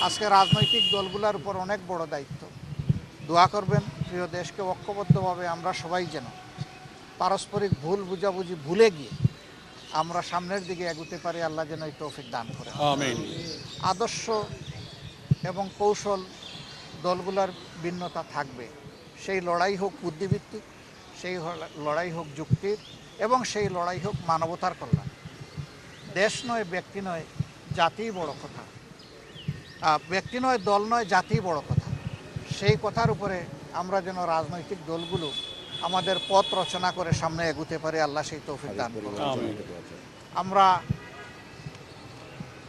আজকে রাজনৈতিক দলগুলোর উপর অনেক বড় দায়িত্ব। দোয়া করবেন প্রিয় দেশকে ঐক্যবদ্ধভাবে আমরা সবাই যেন পারস্পরিক ভুল বুঝাবুঝি ভুলে গিয়ে আমরা সামনের দিকে এগোতে পারি। আল্লাহ যেন এই তৌফিক দান করে। আমিন। আদর্শ এবং কৌশল দলগুলোর ভিন্নতা থাকবে, সেই লড়াই হোক বুদ্ধিভিত্তিক, সেই লড়াই হোক যুক্তির, এবং সেই লড়াই হোক মানবতার কল্যাণ। দেশ নয়, ব্যক্তি নয়, জাতিই বড় কথা। ব্যক্তি নয়, দল নয়, জাতিই বড় কথা। সেই কথার উপরে আমরা যেন রাজনৈতিক দলগুলো আমাদের পথ রচনা করে সামনে এগুতে পারে। আল্লাহ সেই তৌফিক দান করুন। আমরা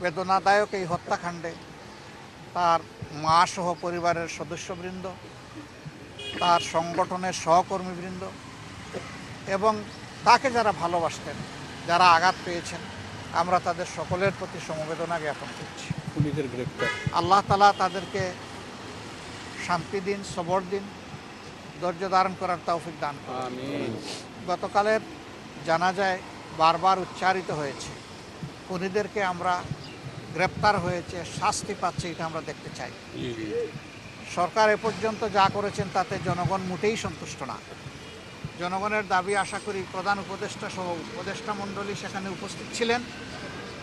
বেদনাদায়ক এই হত্যাকাণ্ডে তার মা সহ পরিবারের সদস্যবৃন্দ, তার সংগঠনের সহকর্মীবৃন্দ এবং তাকে যারা ভালোবাসতেন, যারা আঘাত পেয়েছেন, আমরা তাদের সকলের প্রতি সমবেদনা জ্ঞাপন করছি। আল্লাহ তাআলা তাদেরকে শান্তি দিন, সবর দিন, ধৈর্য ধারণ করার তৌফিক দান করুন। গতকালের জানাজায় বারবার উচ্চারিত হয়েছে, খুনিদেরকে আমরা গ্রেপ্তার হয়েছে, শাস্তি পাচ্ছে, এটা আমরা দেখতে চাই। সরকার এ পর্যন্ত যা করেছেন তাতে জনগণ মোটেই সন্তুষ্ট না। জনগণের দাবি, আশা করি প্রধান উপদেষ্টা সহ উপদেষ্টা মণ্ডলী সেখানে উপস্থিত ছিলেন,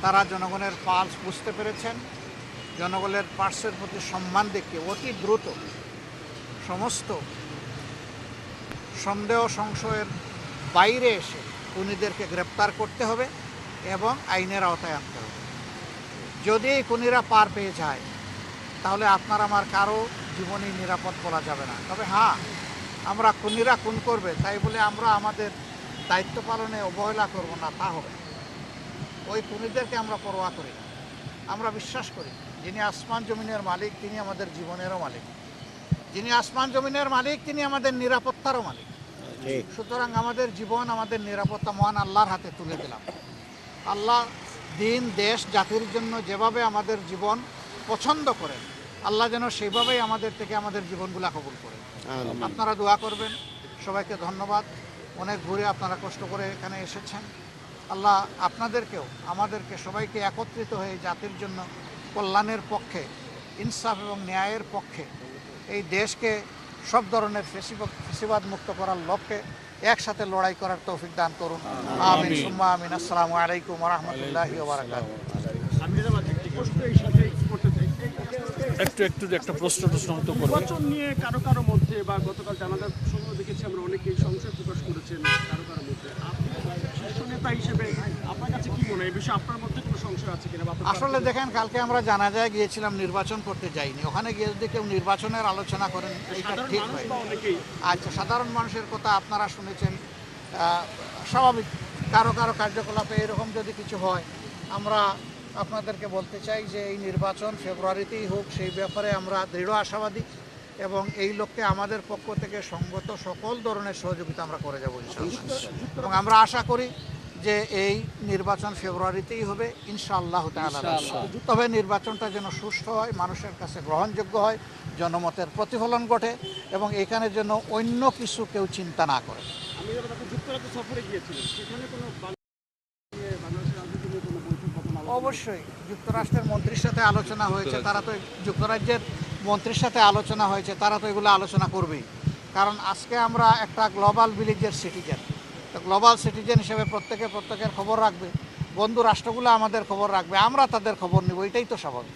তারা জনগণের পালস বুঝতে পেরেছেন। জনগণের পার্শ্বের প্রতি সম্মান দেখিয়ে অতি দ্রুত সমস্ত সন্দেহ সংশয়ের বাইরে এসে খুনিদেরকে গ্রেপ্তার করতে হবে এবং আইনের আওতায় আনতে হবে। যদি এই খুনিরা পার পেয়ে যায় তাহলে আপনার আমার কারো জীবনই নিরাপদ বলা যাবে না। তবে হ্যাঁ, আমরা খুনিরা খুন করবে তাই বলে আমরা আমাদের দায়িত্ব পালনে অবহেলা করব না, তা হবে। ওই খুনিদেরকে আমরা পরোয়া করি না। আমরা বিশ্বাস করি যিনি আসমান জমিনের মালিক তিনি আমাদের জীবনেরও মালিক, যিনি আসমান জমিনের মালিক তিনি আমাদের নিরাপত্তারও মালিক। সুতরাং আমাদের জীবন, আমাদের নিরাপত্তা মহান আল্লাহর হাতে তুলে দিলাম। আল্লাহ দিন, দেশ, জাতির জন্য যেভাবে আমাদের জীবন পছন্দ করেন, আল্লাহ যেন সেইভাবেই আমাদের থেকে আমাদের জীবনগুলা কবুল করেন। আপনারা দোয়া করবেন। সবাইকে ধন্যবাদ। অনেক ঘুরে আপনারা কষ্ট করে এখানে এসেছেন। আল্লাহ আপনাদেরকেও, আমাদেরকে সবাইকে একত্রিত হয়ে জাতির জন্য কল্যাণের পক্ষে, ইনসাফ এবং ন্যায়ের পক্ষে এই দেশকে সব ধরনের ফেসিবাদ মুক্ত করার লক্ষ্যে একসাথে লড়াই করার তৌফিক দান করুন। আমিন সুম্মা আমিন। আসসালামু আলাইকুম ওয়া রাহমাতুল্লাহি ওয়া বারাকাতুহু। একটা প্রশ্ন হতে পারে। নির্বাচন নিয়ে কারো মধ্যে বা গতকাল জানাজার সময় দেখেছি আমরা অনেকেই সংশয় প্রকাশ করেছেন কারো মধ্যে। আপনি শীর্ষ নেতা হিসেবে আপনার কাছে কি মনে হয় এই বিষয়ে, আপনার মধ্যে কোনো সংশয় আছে কিনা? আসলে দেখেন, কালকে আমরা জানাজায় গিয়েছিলাম, নির্বাচন করতে যাইনি। ওখানে গিয়ে যদি কেউ নির্বাচনের আলোচনা করেন এটা ঠিক হয়। আচ্ছা, সাধারণ মানুষের কথা আপনারা শুনেছেন, স্বাভাবিক কারো কার্যকলাপে এরকম যদি কিছু হয়, আমরা আপনাদেরকে বলতে চাই যে এই নির্বাচন ফেব্রুয়ারিতেই হোক, সেই ব্যাপারে আমরা দৃঢ় আশাবাদী এবং এই লক্ষ্যে আমাদের পক্ষ থেকে সঙ্গত সকল ধরনের সহযোগিতা আমরা করে যাব ইনশাআল্লাহ। এবং আমরা আশা করি যে এই নির্বাচন ফেব্রুয়ারিতেই হবে ইনশাআল্লাহ তাআলা। তবে নির্বাচনটা যেন সুষ্ঠু হয়, মানুষের কাছে গ্রহণযোগ্য হয়, জনমতের প্রতিফলন ঘটে এবং এখানে যেন অন্য কিছু কেউ চিন্তা না করে। অবশ্যই যুক্তরাষ্ট্রের মন্ত্রীর সাথে আলোচনা হয়েছে, তারা তো যুক্তরাজ্যের মন্ত্রীর সাথে আলোচনা হয়েছে, তারা তো এগুলো আলোচনা করবেই। কারণ আজকে আমরা একটা গ্লোবাল ভিলেজের সিটিজেন, তো গ্লোবাল সিটিজেন হিসেবে প্রত্যেকের খবর রাখবে, বন্ধু রাষ্ট্রগুলো আমাদের খবর রাখবে, আমরা তাদের খবর নেব, এটাই তো স্বাভাবিক।